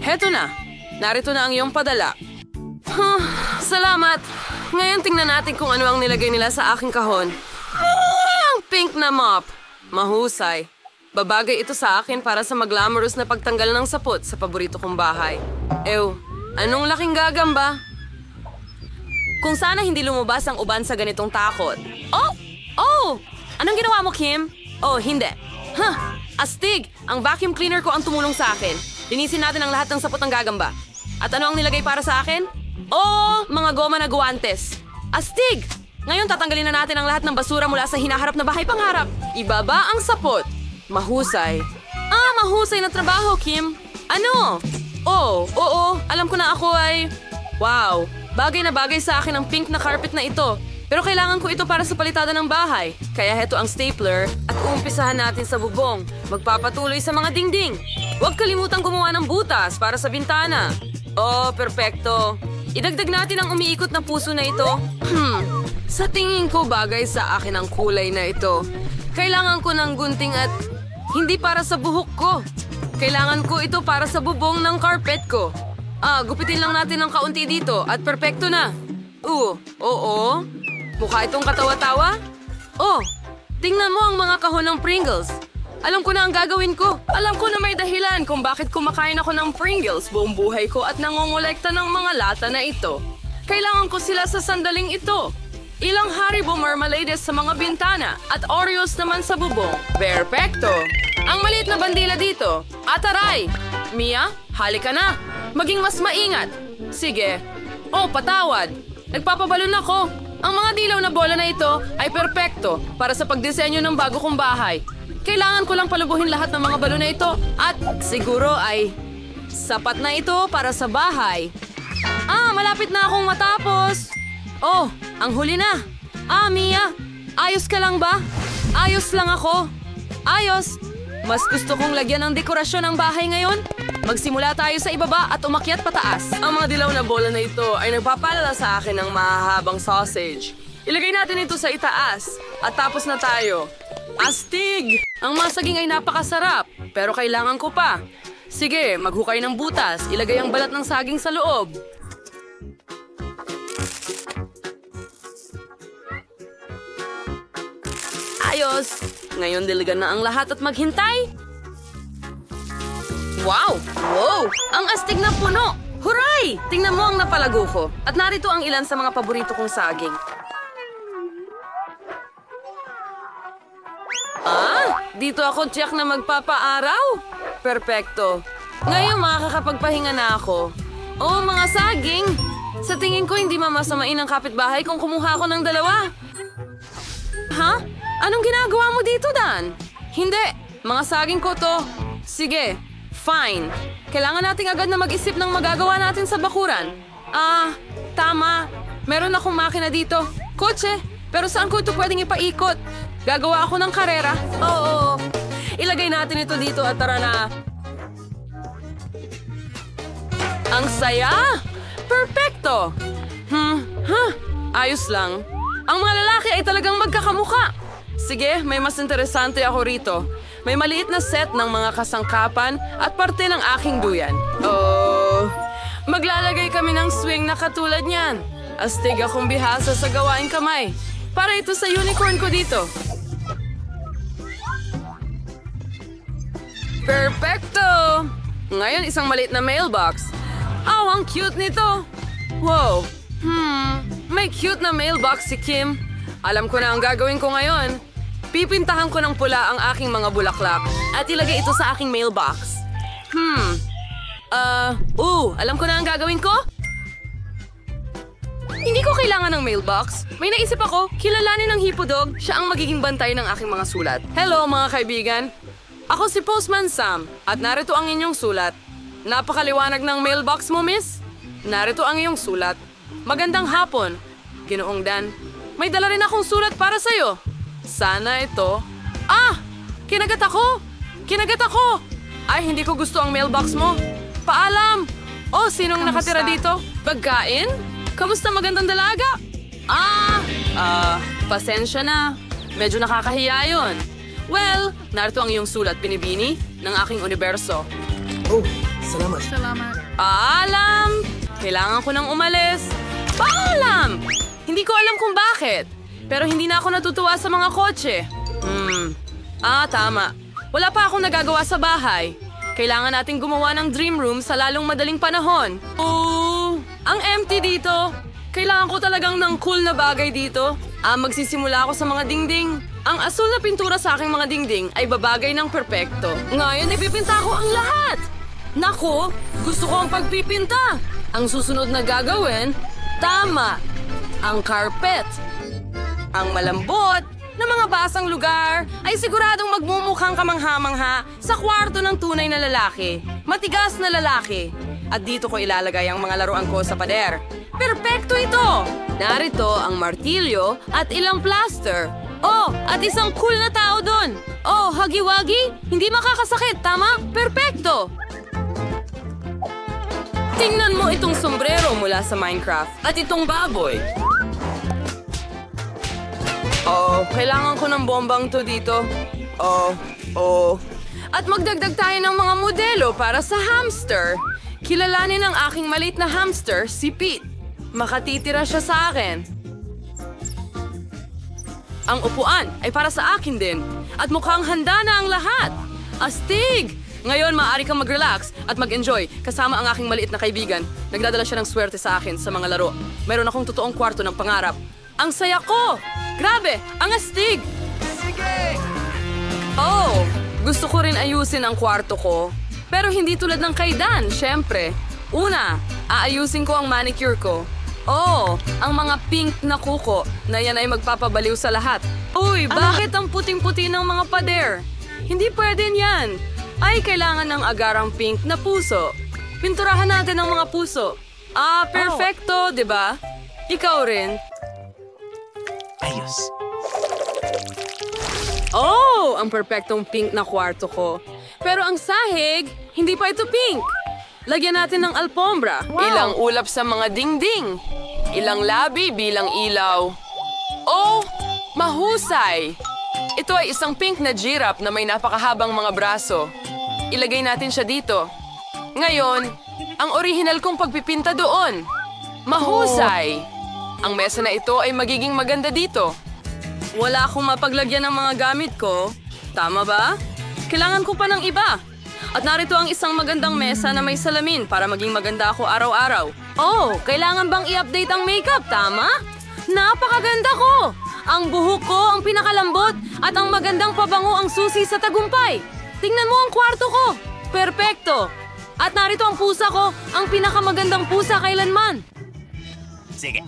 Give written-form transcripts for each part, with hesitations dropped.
Heto na. Narito na ang iyong padala. Salamat. Ngayon tingnan natin kung ano ang nilagay nila sa aking kahon. Ang pink na mop. Mahusay. Babagay ito sa akin para sa maglamorous na pagtanggal ng sapot sa paborito kong bahay. Ew, anong laking gagamba? Kung sana hindi lumabas ang uban sa ganitong takot. Oh! Anong ginawa mo, Kim? Oh, hindi. Astig! Ang vacuum cleaner ko ang tumulong sa akin. Linisin natin ang lahat ng sapot ng gagamba. At ano ang nilagay para sa akin? Oh, mga goma na guwantes. Astig! Ngayon tatanggalin na natin ang lahat ng basura mula sa hinaharap na bahay pangarap. Ibaba ang sapot. Mahusay. Mahusay na trabaho, Kim. Ano? Oh, oo. Alam ko na ako ay... Wow! Bagay na bagay sa akin ang pink na carpet na ito. Pero kailangan ko ito para sa palitada ng bahay. Kaya heto ang stapler at uumpisahan natin sa bubong. Magpapatuloy sa mga dingding. Huwag kalimutang gumawa ng butas para sa bintana. Oh, perpekto. Idagdag natin ang umiikot na puso na ito. Sa tingin ko bagay sa akin ang kulay na ito. Kailangan ko ng gunting at hindi para sa buhok ko. Kailangan ko ito para sa bubong ng carpet ko. Gupitin lang natin ng kaunti dito at perpekto na. Oo. Mukha itong katawa-tawa? Oh, tingnan mo ang mga kahon ng Pringles. Alam ko na ang gagawin ko. Alam ko na may dahilan kung bakit kumakain ako ng Pringles buong buhay ko at nangongolekta ng mga lata na ito. Kailangan ko sila sa sandaling ito. Ilang Haribo marmalades sa mga bintana at Oreos naman sa bubong. Perfecto! Ang maliit na bandila dito. Ataray! Mia, halika na. Maging mas maingat. Sige. Oh, patawad. Nagpapabalon ako. Ang mga dilaw na bola na ito ay perpekto para sa pagdisenyo ng bago kong bahay. Kailangan ko lang palubuhin lahat ng mga balon na ito at siguro ay sapat na ito para sa bahay. Malapit na akong matapos. Oh, ang huli na. Mia, ayos ka lang ba? Ayos lang ako. Ayos. Mas gusto kong lagyan ng dekorasyon ang bahay ngayon. Magsimula tayo sa ibaba at umakyat pataas. Ang mga dilaw na bola na ito ay nagpapalala sa akin ng mahahabang sausage. Ilagay natin ito sa itaas at tapos na tayo. Astig! Ang mga saging ay napakasarap, pero kailangan ko pa. Sige, maghukay ng butas. Ilagay ang balat ng saging sa loob. Ayos! Ngayon diligan na ang lahat at maghintay. Wow! Ang astig na puno! Huray! Tingnan mo ang napalago ko. At narito ang ilan sa mga paborito kong saging. Dito ako tiyak na magpapaaraw. Perfecto. Ngayon makakapagpahinga na ako. Oh, mga saging! Sa tingin ko hindi mamasamain ang kapitbahay kung kumuha ako ng dalawa. Anong ginagawa mo dito, Dan? Hindi. Mga saging ko to. Sige. Fine. Kailangan nating agad na mag-isip ng magagawa natin sa bakuran. Tama. Meron akong makina dito. Kotse. Pero saan ko ito pwedeng ipaikot? Gagawa ako ng karera. Oo. Ilagay natin ito dito at tara na. Ang saya! Perfecto! Ayos lang. Ang mga lalaki ay talagang magkakamukha. Sige, may mas interesante ako rito. May maliit na set ng mga kasangkapan at parte ng aking duyan. Oh, maglalagay kami ng swing na katulad niyan. Astig akong bihasa sa gawaing kamay. Para ito sa unicorn ko dito. Perfecto! Ngayon isang maliit na mailbox. Ang cute nito. Wow. May cute na mailbox si Kim. Alam ko na ang gagawin ko ngayon. Pipintahan ko ng pula ang aking mga bulaklak at ilagay ito sa aking mailbox. Alam ko na ang gagawin ko. Hindi ko kailangan ng mailbox. May naisip ako, kilalanin ng Hipodog, siya ang magiging bantay ng aking mga sulat. Hello mga kaibigan. Ako si Postman Sam at narito ang inyong sulat. Napakaliwanag ng mailbox mo, miss. Narito ang iyong sulat. Magandang hapon, Ginoong Dan. May dala rin akong sulat para sa'yo. Sana ito... Kinagat ako! Kinagat ako! Ay, hindi ko gusto ang mailbox mo. Paalam! Oh, sinong nakatira dito? Pagkain? Kamusta magandang dalaga? Pasensya na. Medyo nakakahiya yun. Well, narito ang iyong sulat, Binibini, ng aking universo. Oh, Paalam! Kailangan ko nang umalis. Paalam! Hindi ko alam kung bakit. Pero hindi na ako natutuwa sa mga kotse. Tama. Wala pa akong nagagawa sa bahay. Kailangan nating gumawa ng dream room sa lalong madaling panahon. Ang empty dito. Kailangan ko talagang ng cool na bagay dito. Magsisimula ako sa mga dingding. Ang asul na pintura sa aking mga dingding ay babagay ng perpekto. Ngayon, ipipinta ko ang lahat. Naku, gusto ko ang pagpipinta. Ang susunod na gagawin, tama, ang carpet. Ang malambot na mga basang lugar ay siguradong magmumukhang kamangha-mangha sa kwarto ng tunay na lalaki. Matigas na lalaki. At dito ko ilalagay ang mga laruan ko sa pader. Perpekto ito! Narito ang martilyo at ilang plaster. At isang cool na tao doon. Hagi-wagi, hindi makakasakit, tama? Perpekto! Tingnan mo itong sombrero mula sa Minecraft at itong baboy. Kailangan ko ng bombang to dito. At magdagdag tayo ng mga modelo para sa hamster. Kilalanin ang aking maliit na hamster, si Pete. Makatitira siya sa akin. Ang upuan ay para sa akin din. At mukhang handa na ang lahat. Astig! Ngayon, maaari kang mag-relax at mag-enjoy kasama ang aking maliit na kaibigan. Nagdadala siya ng swerte sa akin sa mga laro. Mayroon akong totoong kwarto ng pangarap. Ang saya ko! Grabe! Ang astig! Sige! Gusto ko rin ayusin ang kwarto ko. Pero hindi tulad ng kay Dan, syempre. Una, aayusin ko ang manicure ko. Ang mga pink na kuko na yan ay magpapabaliw sa lahat. Bakit ang puting-puti ng mga pader? Hindi pwede yan. Ay, kailangan ng agarang pink na puso. Pinturahan natin ang mga puso. Perfecto, di ba? Ikaw rin. Ayos. Ang perpektong pink na kwarto ko. Pero ang sahig, hindi pa ito pink. Lagyan natin ng alpombra. Ilang ulap sa mga dingding. Ilang labi bilang ilaw. Mahusay! Ito ay isang pink na giraffe na may napakahabang mga braso. Ilagay natin siya dito. Ngayon, ang orihinal kong pagpipinta doon. Mahusay! Ang mesa na ito ay magiging maganda dito. Wala akong mapaglagyan ng mga gamit ko. Tama ba? Kailangan ko pa ng iba. At narito ang isang magandang mesa na may salamin para maging maganda ako araw-araw. Kailangan bang i-update ang makeup, tama? Napakaganda ko! Ang buhok ko ang pinakalambot at ang magandang pabango ang susi sa tagumpay. Tingnan mo ang kwarto ko. Perpekto. At narito ang pusa ko, ang pinakamagandang pusa kailanman. Sige.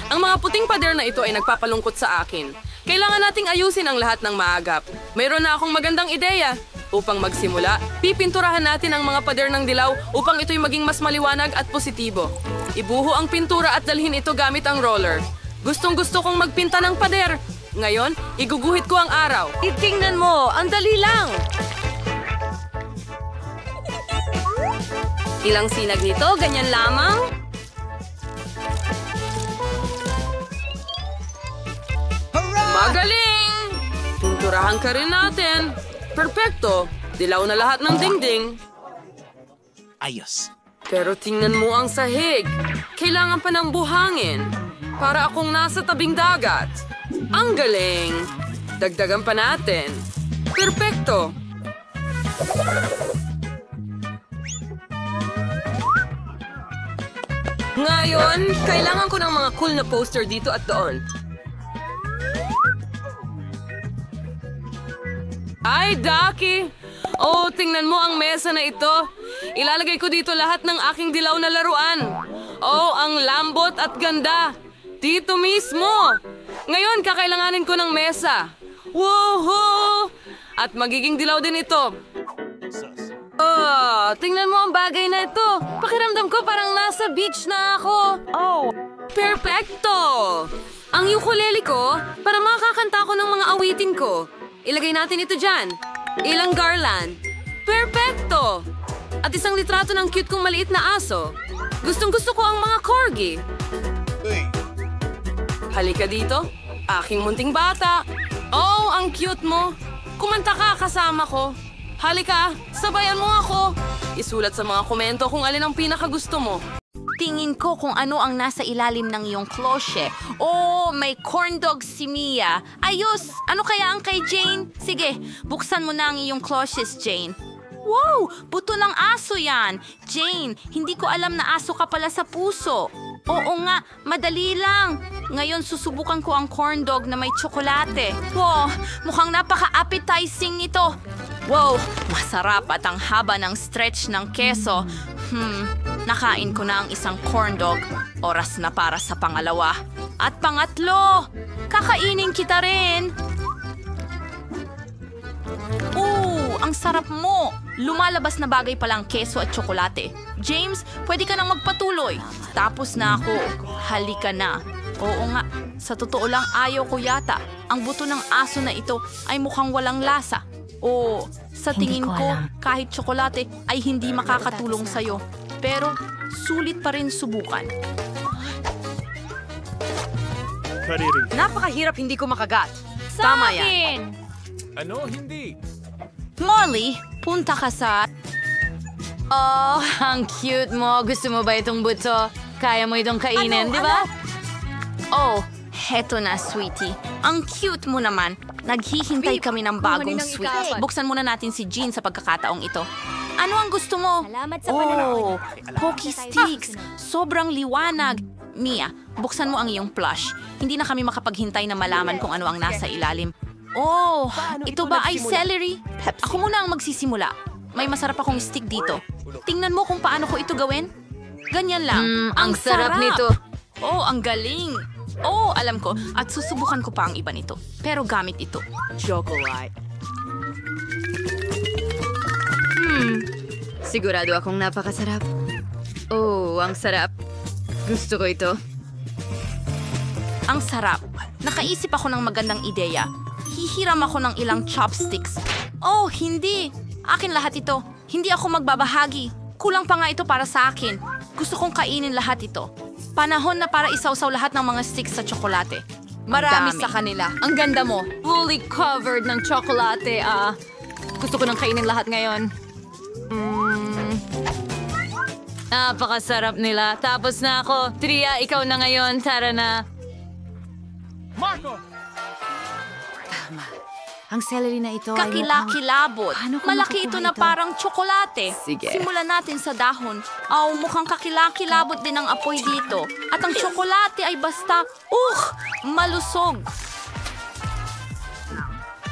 Ang mga puting pader na ito ay nagpapalungkot sa akin. Kailangan nating ayusin ang lahat ng maagap. Mayroon na akong magandang ideya. Upang magsimula, pipinturahan natin ang mga pader ng dilaw upang ito'y maging mas maliwanag at positibo. Ibuho ang pintura at dalhin ito gamit ang roller. Gustong-gusto kong magpinta ng pader. Ngayon, iguguhit ko ang araw. Itingnan mo, ang dali lang! Ilang sinag nito, ganyan lamang? Magaling! Pinturahan ka rin natin. Perpekto! Dilaw na lahat ng dingding. Ayos. Pero tingnan mo ang sahig. Kailangan pa ng buhangin. Para akong nasa tabing dagat. Ang galing! Dagdagan pa natin. Perpekto! Ngayon, kailangan ko ng mga cool na poster dito at doon. Ay, Ducky! Tingnan mo ang mesa na ito. Ilalagay ko dito lahat ng aking dilaw na laruan. Ang lambot at ganda. Dito mismo. Ngayon, kakailanganin ko ng mesa. Woohoo! At magiging dilaw din ito. Tingnan mo ang bagay na ito. Pakiramdam ko parang nasa beach na ako. Perfecto! Ang ukulele ko, para makakanta ko ng mga awitin ko. Ilagay natin ito dyan. Ilang garland. Perfecto! At isang litrato ng cute kong maliit na aso. Gustong-gusto ko ang mga corgi. Halika dito. Aking munting bata. Ang cute mo. Kumanta ka kasama ko. Halika, sabayan mo ako. Isulat sa mga komento kung alin ang pinakagusto mo. Tingin ko kung ano ang nasa ilalim ng iyong klosye. Oh, may corn dog si Mia. Ayos! Ano kaya ang kay Jane? Sige, buksan mo na ang iyong kloshes, Jane. Wow! Buto ng aso yan! Jane, hindi ko alam na aso ka pala sa puso. Oo nga, madali lang. Ngayon susubukan ko ang corn dog na may tsokolate. Wow, mukhang napaka-appetizing nito. Wow, masarap at ang haba ng stretch ng keso. Nakain ko na ang isang corn dog. Oras na para sa pangalawa. At pangatlo, kakainin kita rin. Ang sarap mo! Lumalabas na bagay palang keso at tsokolate. James, pwede ka nang magpatuloy. Tapos na ako. Halika na. Oo nga, sa totoo lang ayaw ko yata. Ang buto ng aso na ito ay mukhang walang lasa. Oo, sa tingin ko, kahit tsokolate ay hindi makakatulong sa'yo. Pero, sulit pa rin subukan. Napakahirap hindi ko makagat. Tama yan. Ano? Hindi. Molly, punta ka sa... Oh, ang cute mo. Gusto mo ba itong buto? Kaya mo itong kainin, di ba? Oh, heto na, sweetie. Ang cute mo naman. Naghihintay kami ng bagong sweet. Buksan muna natin si Jean sa pagkakataong ito. Ano ang gusto mo? Salamat sa panonood. Oh, Pocky Sticks. Sobrang liwanag. Mia, buksan mo ang iyong plush. Hindi na kami makapaghintay na malaman kung ano ang nasa ilalim. Oh, ito ba ay celery? Ako muna ang magsisimula. May masarap akong stick dito. Tingnan mo kung paano ko ito gawin. Ganyan lang. Ang sarap nito. Oh, ang galing. Oh, alam ko. At susubukan ko pa ang iba nito. Pero gamit ito. Chocolate. Sigurado akong napakasarap. Oh, ang sarap. Gusto ko ito. Ang sarap. Nakaisip ako ng magandang ideya. Hihiram ako ng ilang chopsticks. Oh, hindi. Akin lahat ito. Hindi ako magbabahagi. Kulang pa nga ito para sa akin. Gusto kong kainin lahat ito. Panahon na para isawsaw lahat ng mga sticks sa tsokolate. Marami Dami. sa kanila. Ang ganda mo. Fully covered ng tsokolate. Gusto ko nang kainin lahat ngayon. Napakasarap nila. Tapos na ako. Tria, ikaw na ngayon. Tara na. Ang celery na ito ay Kakilakilabot. Paano ko Malaki ito makukuha na ito? parang tsokolate. Sige. Simulan natin sa dahon. Mukhang kakilakilabot din ang apoy dito. At ang tsokolate ay basta, malusog.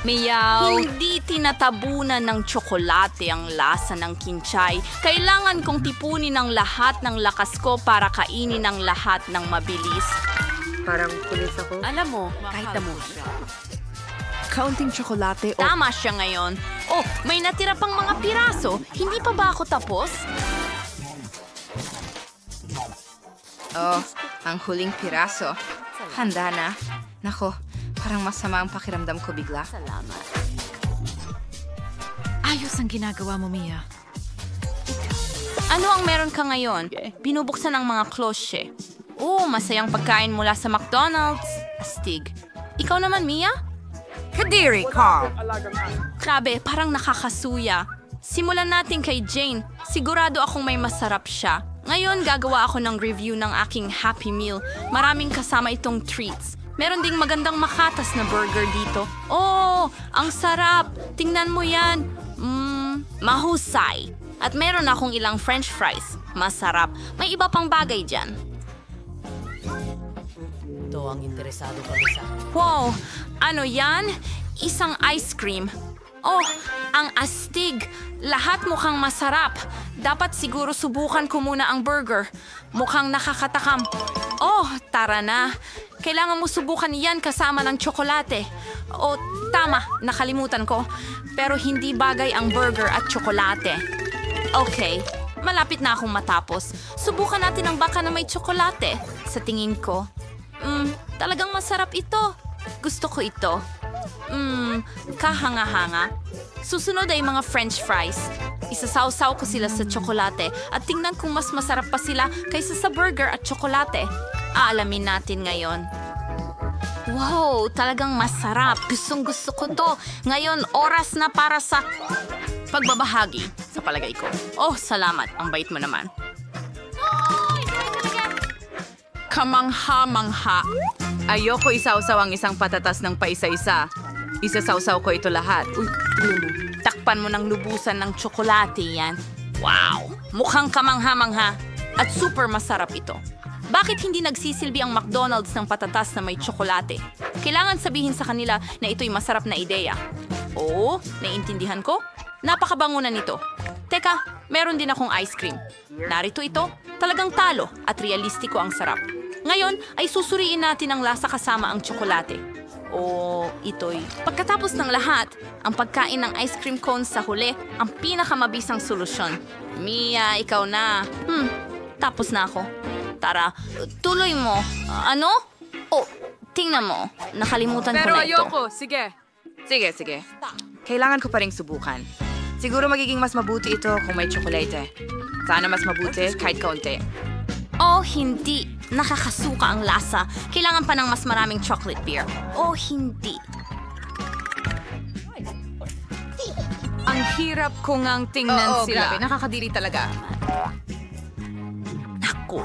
Meow. Hindi tinatabunan ng tsokolate ang lasa ng kinchay. Kailangan kong tipunin ang lahat ng lakas ko para kainin ang lahat ng mabilis. Parang pulis ako. Alam mo, kahit na mo. Kaunting tsokolate o... Tama siya ngayon. Oh, may natira pang mga piraso. Hindi pa ba ako tapos? Oh, ang huling piraso. Handa na. Nako, parang masama ang pakiramdam ko bigla. Salamat. Ayos ang ginagawa mo, Mia. Ano ang meron ka ngayon? Binubuksan ang mga klosye. Oh, masayang pagkain mula sa McDonald's. Astig. Ikaw naman, Mia? Kadiri, Carl. Grabe, parang nakakasuya. Simulan natin kay Jane. Sigurado akong may masarap siya. Ngayon, gagawa ako ng review ng aking Happy Meal. Maraming kasama itong treats. Meron ding magandang makatas na burger dito. Oh, ang sarap! Tingnan mo yan. Mahusay. At meron akong ilang french fries. Masarap. May iba pang bagay dyan. Ito ang interesado kami sa... Wow! Ano yan? Isang ice cream. Oh, ang astig. Lahat mukhang masarap. Dapat siguro subukan ko muna ang burger. Mukhang nakakatakam. Oh, tara na. Kailangan mo subukan yan kasama ng tsokolate. Oh, tama. Nakalimutan ko. Pero hindi bagay ang burger at tsokolate. Okay. Malapit na akong matapos. Subukan natin ang baka na may tsokolate. Sa tingin ko. Talagang masarap ito. Gusto ko ito. Kahanga-hanga. Susunod ay mga french fries. Isasawsaw ko sila sa tsokolate at tingnan kung mas masarap pa sila kaysa sa burger at tsokolate. Aalamin natin ngayon. Wow, talagang masarap. Gustong gusto ko to. Ngayon, oras na para sa pagbabahagi sa palagay ko. Oh, salamat. Ang bait mo naman. Kamangha-mangha. Ayoko isawsaw ang isang patatas ng paisa-isa. Isasawsaw ko ito lahat. Takpan mo ng lubusan ng tsokolate yan. Wow! Mukhang kamangha-mangha. At super masarap ito. Bakit hindi nagsisilbi ang McDonald's ng patatas na may tsokolate? Kailangan sabihin sa kanila na ito'y masarap na ideya. Oo, naiintindihan ko. Napakabango na nito. Teka, meron din akong ice cream. Narito ito, talagang talo at realistiko ang sarap. Ngayon ay susuriin natin ang lasa kasama ang tsokolate. O ito'y... Pagkatapos ng lahat, ang pagkain ng ice cream cones sa huli ang pinakamabisang solusyon. Mia, ikaw na. Tapos na ako. Tara, tuloy mo. Ano? Oh, tingnan mo. Nakalimutan ko Pero na ito. ayoko, sige. Sige. Kailangan ko pa ring subukan. Siguro magiging mas mabuti ito kung may tsokolate. Sana mas mabuti kahit kaunti. Oh, hindi. Nakakasuka ang lasa. Kailangan pa ng mas maraming chocolate beer. Oh, hindi. Ang hirap ko ngang tingnan sila. Grabe. Nakakadiri talaga. Naku.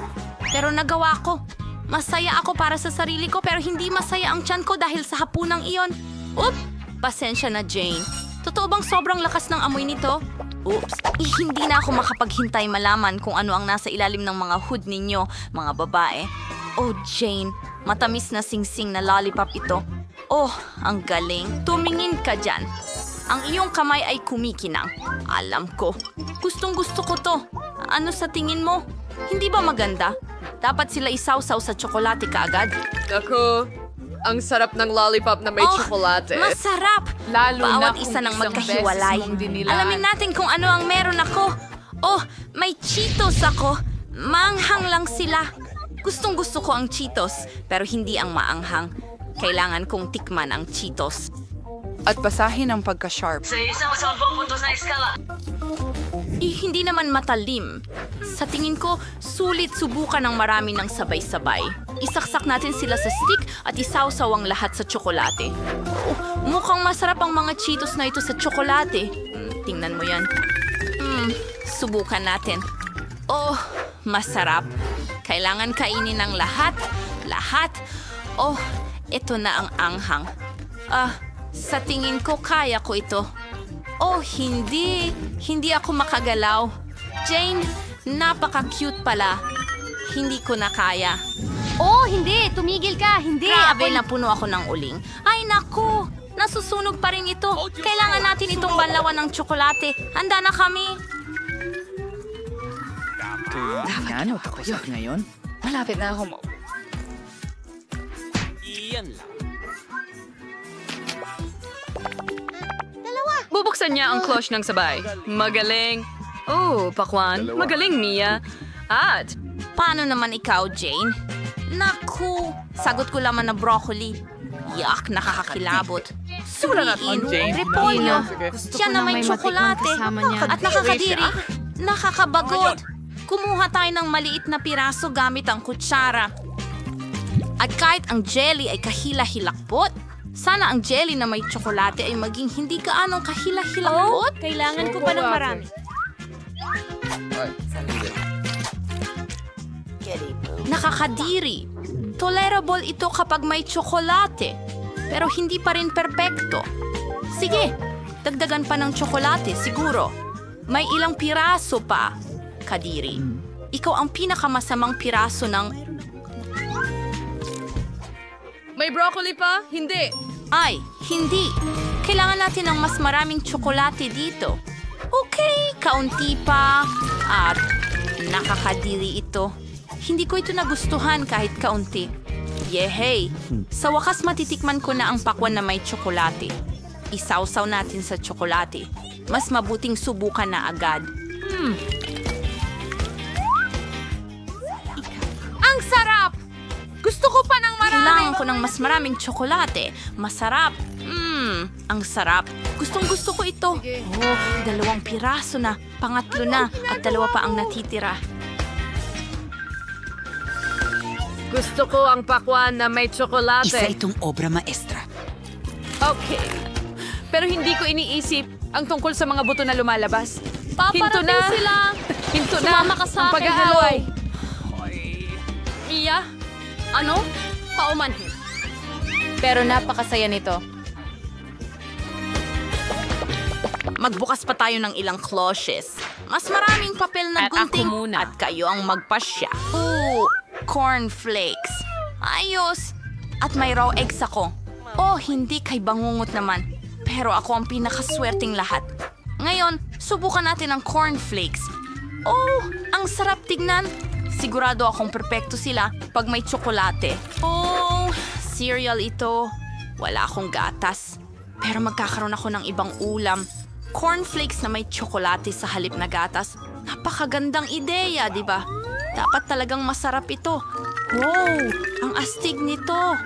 Pero nagawa ko. Masaya ako para sa sarili ko pero hindi masaya ang tiyan ko dahil sa hapunang iyon. Oop! Pasensya na, Jane. Totoo bang sobrang lakas ng amoy nito? Oops. Hindi na ako makapaghintay malaman kung ano ang nasa ilalim ng mga hood ninyo, mga babae. Oh, Jane. Matamis na singsing na lollipop ito. Oh, ang galing. Tumingin ka dyan. Ang iyong kamay ay kumikinang. Alam ko. Gustong-gusto ko to. Ano sa tingin mo? Hindi ba maganda? Dapat sila isawsaw sa tsokolate kaagad. Ako, ang sarap ng lollipop na may tsokolate. Masarap! Lalo na Bawat kung isa ng isang magkahiwalay. beses mong dinilaan. Alamin natin kung ano ang meron ako. Oh, may Cheetos ako. Maanghang lang sila. Gustong-gusto ko ang Cheetos, pero hindi ang maanghang. Kailangan kong tikman ang Cheetos. At basahin ang pagka-sharp. Hindi naman matalim. Sa tingin ko, sulit subukan ng marami ng sabay-sabay. Isaksak natin sila sa stick at isawsaw ang lahat sa tsokolate. Oh, mukhang masarap ang mga Cheetos na ito sa tsokolate. Tingnan mo yan. Subukan natin. Oh, masarap. Kailangan kainin ng lahat. Lahat. Oh, ito na ang anghang. Sa tingin ko, kaya ko ito. Oh, hindi. Hindi ako makagalaw. Jane, napaka-cute pala. Hindi ko na kaya. Oh, hindi! Tumigil ka! Hindi! Grabe, napuno ako ng uling. Ay, naku! Nasusunog pa rin ito. Kailangan natin itong banlawan ng tsokolate. Handa na kami. Yan o tapos at ngayon? Malapit na ako mo. Iyan lang. Bubuksan niya ang cloche ng sabay. Magaling. Oh, Pakwan. Magaling, Mia. At Paano naman ikaw, Jane? Naku! Sagot ko lamang na broccoli. Yak, nakakakilabot. Suriin, repolyo. Siya na may tsokolate. At nakakadiri. Nakakabagot. Kumuha tayo ng maliit na piraso gamit ang kutsara. At kahit ang jelly ay kahila-hilakbot, sana ang jelly na may tsokolate ay maging hindi gaanong kahila-hilakbot. Kailangan ko pa ng marami. Nakakadiri. Tolerable ito kapag may tsokolate, pero hindi pa rin perpekto. Sige, dagdagan pa ng tsokolate siguro. May ilang piraso pa, Kadiri. Ikaw ang pinakamasamang piraso ng... May broccoli pa? Hindi. Ay, hindi. Kailangan natin ng mas maraming tsokolate dito. Okay, kaunti pa. At nakakadiri ito. Hindi ko ito nagustuhan kahit kaunti. Yehey! Sa wakas matitikman ko na ang pakwan na may tsokolate. Isawsaw natin sa tsokolate. Mas mabuting subukan na agad. Ang sarap! Gusto ko pa ng marami. Kailangan ko ng mas maraming tsokolate. Masarap. Ang sarap. Gustong-gusto ko ito. Oh, 2 piraso na. Pangatlo na. At 2 pa ang natitira. Gusto ko ang pakwan na may tsokolate. Isa itong obra maestra. Okay. Pero hindi ko iniisip Ang tungkol sa mga buto na lumalabas. Paparating sila. Hinto na! Sumama ka sa Ang akin, pag-aaway! Mia? Ano? Paumanhin. Pero napakasaya nito. Magbukas pa tayo ng ilang cloches. Mas maraming papel na At ako gunting. muna. At kayo ang magpasya. Ooh, cornflakes. Ayos. At may raw eggs ako. Oh, hindi kay bangungot naman. Pero ako ang pinakaswerteng lahat. Ngayon, subukan natin ang cornflakes. Oh, ang sarap tignan. Sigurado akong perpekto sila pag may tsokolate. Oh, cereal ito. Wala akong gatas. Pero magkakaroon ako ng ibang ulam. Cornflakes na may tsokolate sa halip na gatas. Napakagandang ideya, di ba? Dapat talagang masarap ito. Wow, ang astig nito.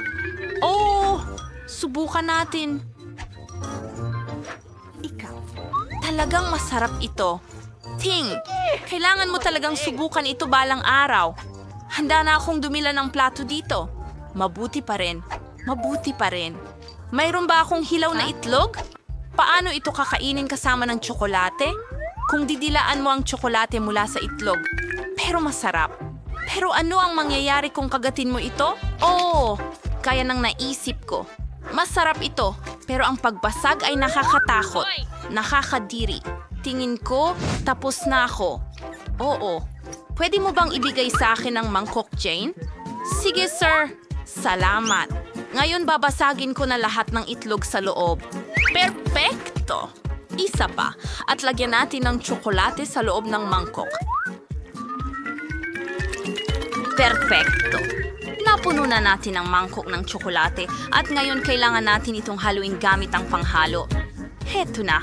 Oh, subukan natin. Talagang masarap ito. Ting, kailangan mo talagang subukan ito balang araw. Handa na akong dumila ng plato dito. Mabuti pa rin. Mabuti pa rin. Mayroon ba akong hilaw na itlog? Paano ito kakainin kasama ng tsokolate? Kung didilaan mo ang tsokolate mula sa itlog. Pero masarap. Pero ano ang mangyayari kung kagatin mo ito? Oh, kaya nang naisip ko. Masarap ito, pero ang pagbasag ay nakakatakot. Nakakadiri. Tingin ko, tapos na ako. Oo. Pwede mo bang ibigay sa akin ang mangkok, Jane? Sige, sir. Salamat. Ngayon babasagin ko na lahat ng itlog sa loob. Perpekto! Isa pa. At lagyan natin ng tsokolate sa loob ng mangkok. Perpekto. Napuno na natin ang mangkok ng tsokolate at ngayon kailangan natin itong haluin gamit ang panghalo. Heto na.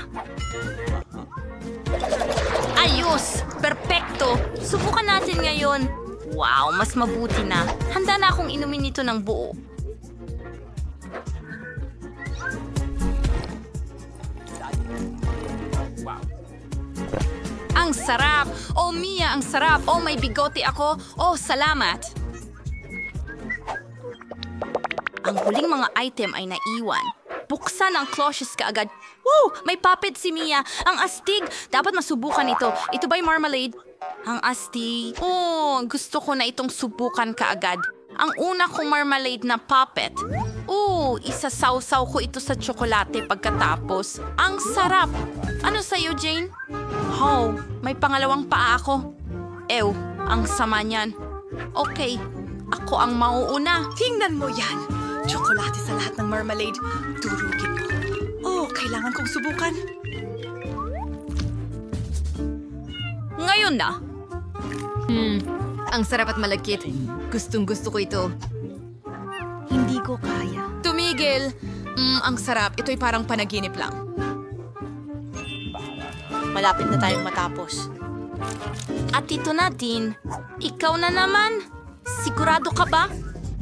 Ayos! Perpekto! Subukan natin ngayon. Wow, mas mabuti na. Handa na akong inumin ito ng buo. Ang sarap! Oh, Mia, ang sarap! Oh, may bigote ako! Oh, salamat! Ang huling mga item ay naiwan. Buksan ang cloches kaagad. Woo! May puppet si Mia. Ang astig. Dapat masubukan ito. Ito ba'y marmalade? Ang astig. Oh, gusto ko na itong subukan kaagad. Ang una kong marmalade na puppet. Isasawsaw ko ito sa tsokolate pagkatapos. Ang sarap. Ano sa'yo, Jane? Oh, may pangalawang paa ako. Ew, ang sama niyan. Okay, ako ang mauuna. Tingnan mo yan! Tsokolate sa lahat ng marmalade. Durugin ko. Oh, kailangan kong subukan. Ngayon na. Ang sarap at malagkit. Gustong-gusto ko ito. Hindi ko kaya. Tumigil! Ang sarap. Ito'y parang panaginip lang. Malapit na tayong matapos. At ito natin. Ikaw na naman. Sigurado ka ba?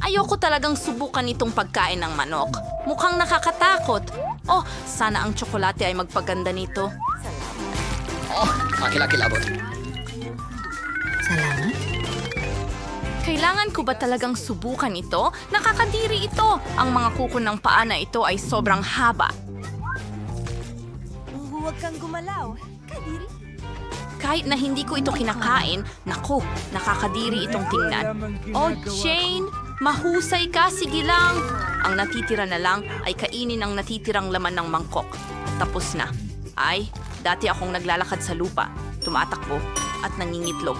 Ayoko talagang subukan itong pagkain ng manok. Mukhang nakakatakot. Oh, sana ang tsokolate ay magpaganda nito. Makilakilabot. Salamat. Kailangan ko ba talagang subukan ito? Nakakadiri ito. Ang mga kuko ng paa na ito ay sobrang haba. Huwag kang gumalaw. Kadiri. Kahit na hindi ko ito kinakain, naku, nakakadiri itong tingnan. Oh, Jane, mahusay ka, sige lang. Ang natitira na lang ay kainin ang natitirang laman ng mangkok. Tapos na. Ay, dati akong naglalakad sa lupa, tumatakbo at nangingitlog.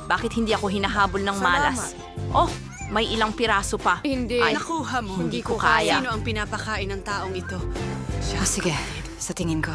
Bakit hindi ako hinahabol ng malas? Oh, may ilang piraso pa. Hindi. Ay, Nakuha mo. hindi ko kaya. Sino ang pinapakain ng taong ito? Sige, sa tingin ko.